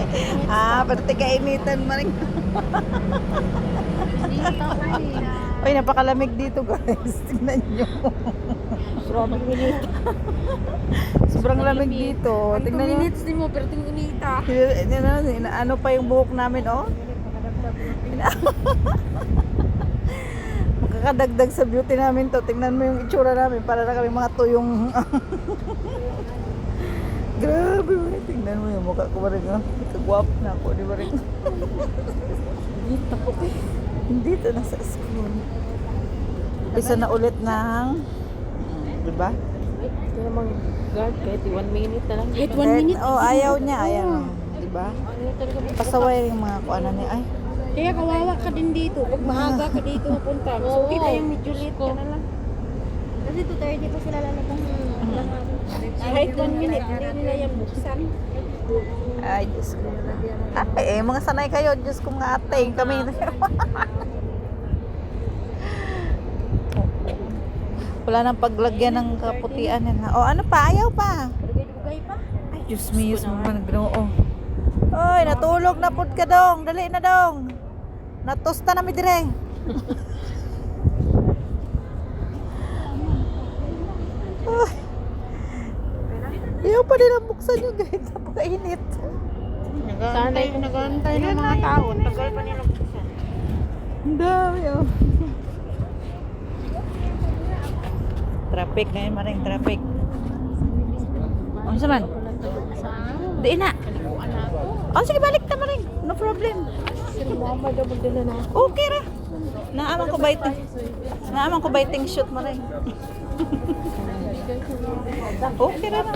Pero kainitan maring. Dito kanina. Ay, napakalamig dito guys. Tingnan nyo. Sobrang init. Sobrang lamig dito. Ang 2 Tingnan nyo. minutes din mo, pero inita. Ano pa yung buhok namin, oh? Makakadagdag sa beauty namin to. Tingnan mo yung itsura namin para na kami mga tuyong. Grabe, man. Tingnan mo yung mukha ko ba rin, oh? Kagwap na ako, di ba rin? Dito ko. Dito na sa school. Isa na ulit ng, di ba? Ito namang guard, kahit 1 minute na lang. Kahit 1 minute. Oh, ayaw niya, ayaw. Di ba? Pasaway yung mga kuanan niya. Ay, Kaya kawawa ka din dito. Pag maaga ka dito mapunta. So, kita yung medyo late ka na lang. Kasi 2:30 pa sila lalabas. Kahit 1 minute, hindi nila yan buksan. ay, Diyos ko. Ay, mga sanay kayo. Diyos ko nga ate. Kami. Wala nang paglagyan ng kaputian yan. O, ano pa? Ayaw pa. Bugay pa. Ay, Diyos me, Diyos mo ba nagdoo? Oy, natulog na pud ka dong. Dali na dong. Natusta na mi dire. Ay. Ayaw pa din ang buksan yung guys. Napakainit. Nagantay ng mga tao. Tagal pa nila buksan. Ang dami oh. Traffic ngayon maring traffic. Ano sa man? Di na. Oh, sige balik ta maring. No problem. Sila mama daw magdala na. Okay ra. Naaman ko biting. Naaman ko biting shoot maring. Okay ra na.